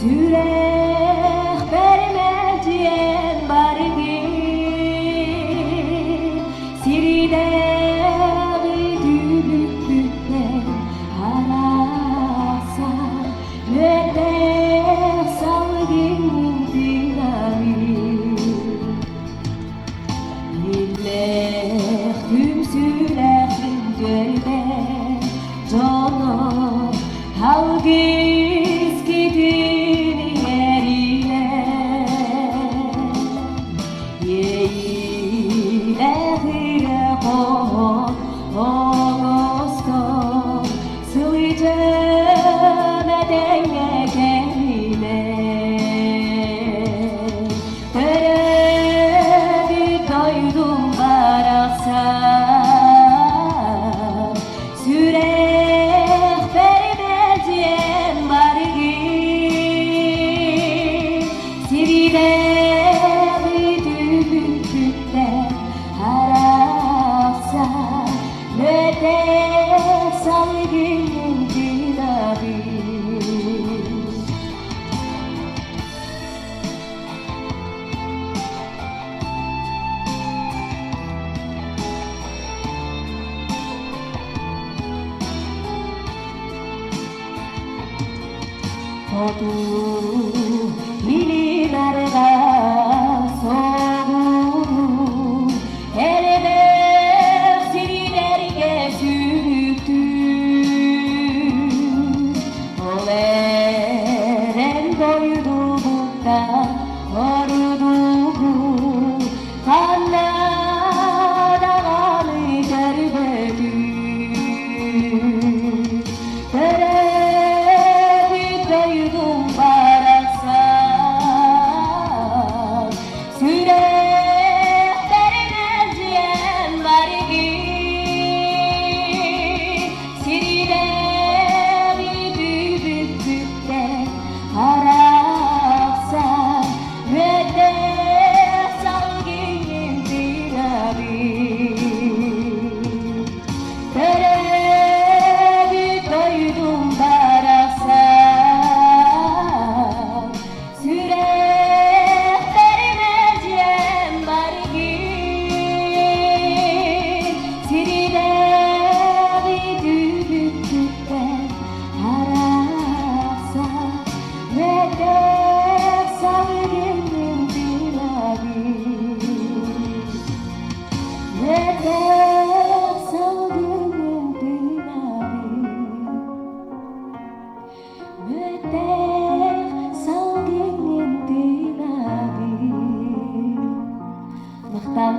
Süreh vermediyen bargi Siridevi dülüklükle harasa Müedder salginin dinami Lilleh tümsüler gölde Dono halgiz gidin yerine Yeğilehire Oğusto Sıvıcımeden gelme Terebi doydum barasa Süreh vermediyen bargi Siridevi dülüklükle harasa Müedder salginin dinami Modu lilinarda soğudu Elbet sirilerge sürüktü O veren doydu bukta Korudu Kanadalanı görbödü Doydum barasa Süreh vermediyen bargi Siridevi dülüklükle harasa Müedder salginin dinami Terebi doydum barasa Süreh vermediyen bargi Siridevi dülüklükle harasa Müedder salginin dinami Müedder salginin dinami Müedder salginin dinami Mıhtar